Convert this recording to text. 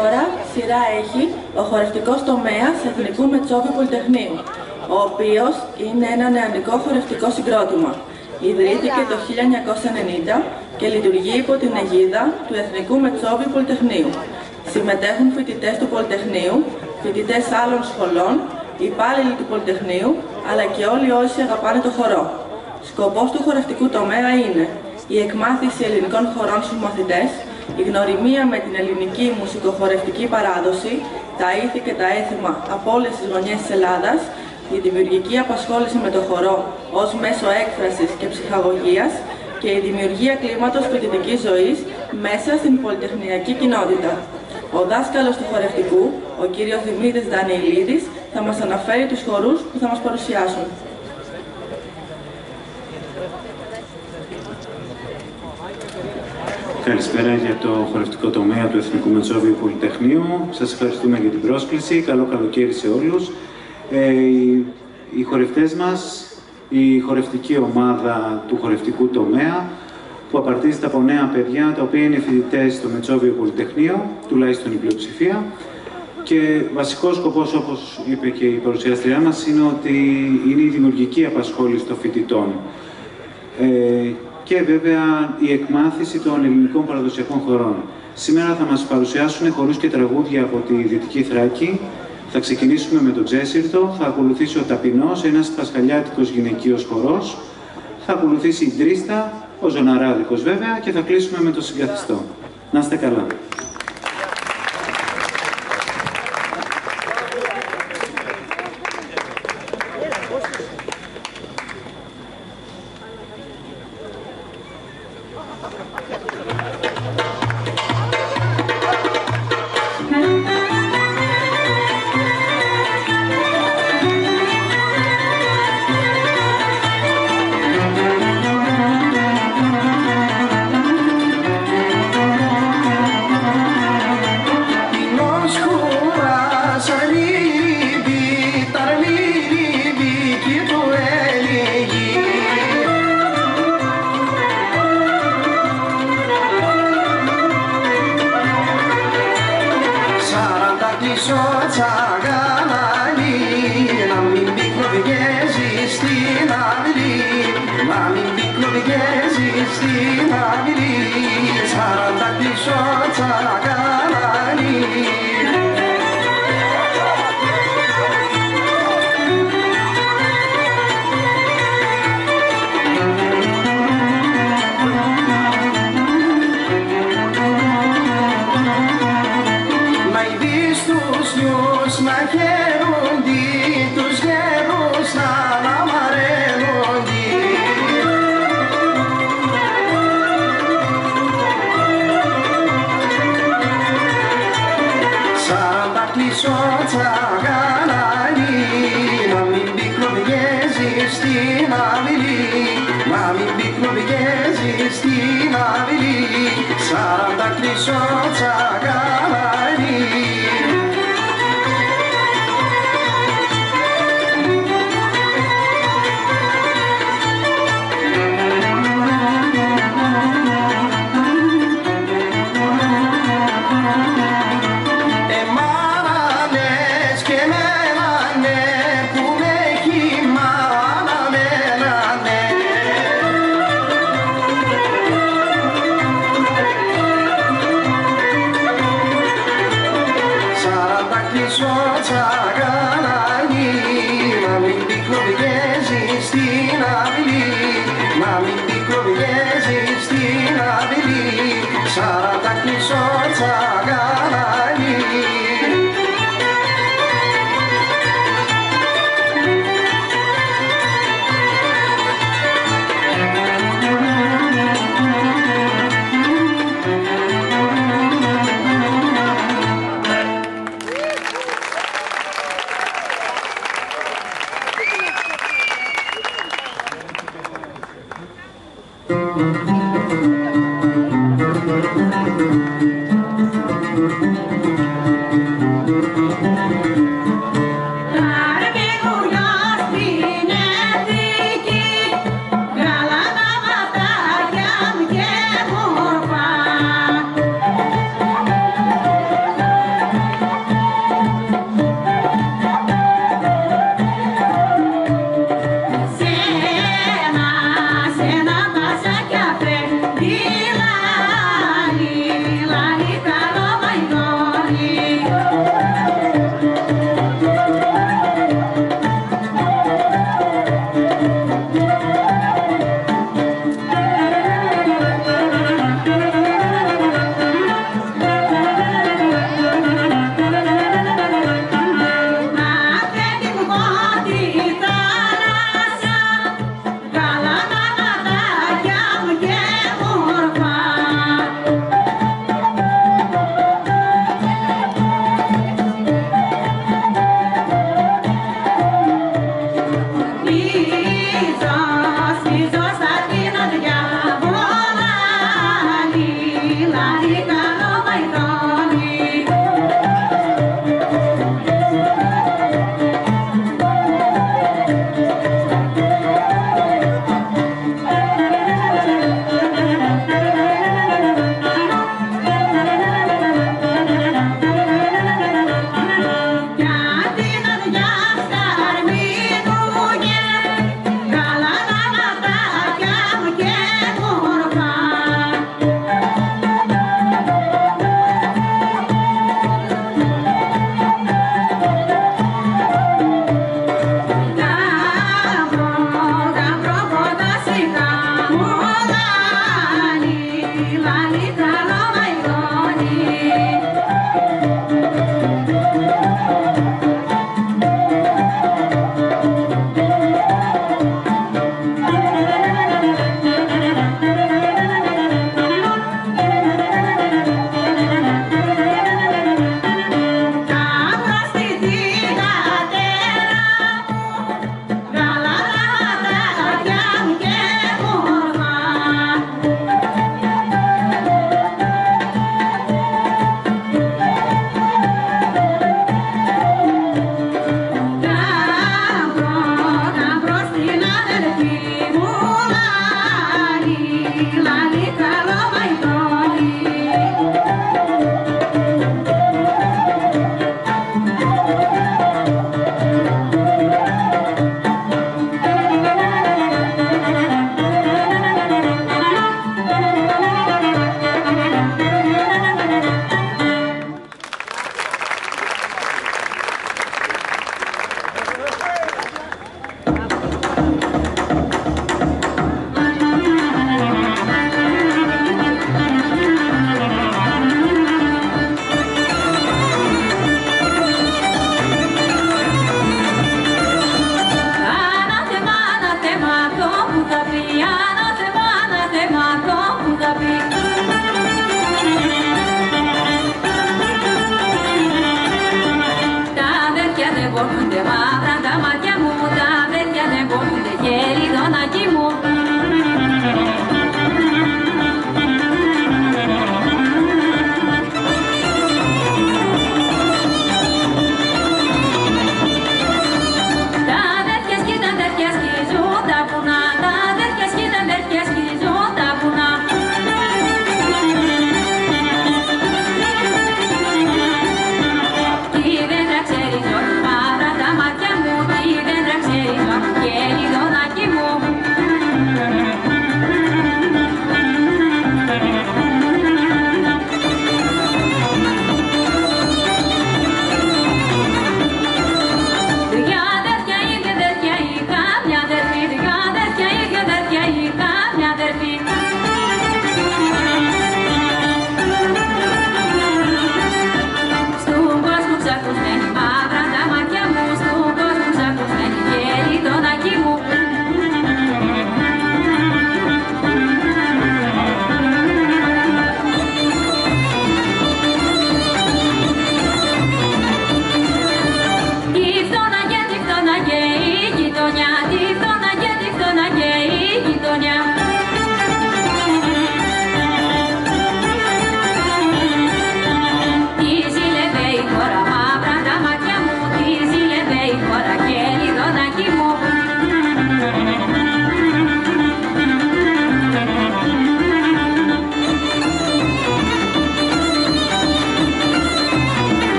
τώρα σειρά έχει ο χορευτικός τομέας Εθνικού Μετσόβιου Πολυτεχνείου, ο οποίος είναι ένα νεανικό χορευτικό συγκρότημα. Ιδρύθηκε το 1990 και λειτουργεί υπό την αιγίδα του Εθνικού Μετσόβιου Πολυτεχνείου. Συμμετέχουν φοιτητές του Πολυτεχνείου, φοιτητές άλλων σχολών, υπάλληλοι του Πολυτεχνείου, αλλά και όλοι όσοι αγαπάνε το χορό. Σκοπός του χορευτικού τομέα είναι η εκμάθηση ελληνικών χορών στους μαθητές, η γνωριμία με την ελληνική μουσικοχορευτική παράδοση, τα ήθη και τα έθιμα από όλες τις γωνιές της Ελλάδας, η δημιουργική απασχόληση με το χορό ως μέσο έκφρασης και ψυχαγωγίας και η δημιουργία κλίματος φοιτητικής ζωής μέσα στην πολυτεχνιακή κοινότητα. Ο δάσκαλος του χορευτικού, ο κύριος Δημήτρης Δανιηλίδης, θα μας αναφέρει τους χορούς που θα μας παρουσιάσουν. Καλησπέρα για το χορευτικό τομέα του Εθνικού Μετσόβιου Πολυτεχνείου. Σας ευχαριστούμε για την πρόσκληση. Καλό καλοκαίρι σε όλους. Οι χορευτές μας, η χορευτική ομάδα του χορευτικού τομέα, που απαρτίζεται από νέα παιδιά, τα οποία είναι φοιτητές στο Μετσόβιο Πολυτεχνείο, τουλάχιστον η πλειοψηφία. Και βασικός σκοπός, όπως είπε και η παρουσιάστριά μας, είναι ότι είναι η δημιουργική απασχόληση των φοιτητών. Και βέβαια η εκμάθηση των ελληνικών παραδοσιακών χορών. Σήμερα θα μας παρουσιάσουν χορούς και τραγούδια από τη Δυτική Θράκη. Θα ξεκινήσουμε με τον Τζέσιρτο, θα ακολουθήσει ο Ταπεινός, ένας πασχαλιάτικος γυναικείος χορός. Θα ακολουθήσει η Τρίστα, ο Ζωναράδικος βέβαια, και θα κλείσουμε με το Συγκαθιστό. Να είστε καλά.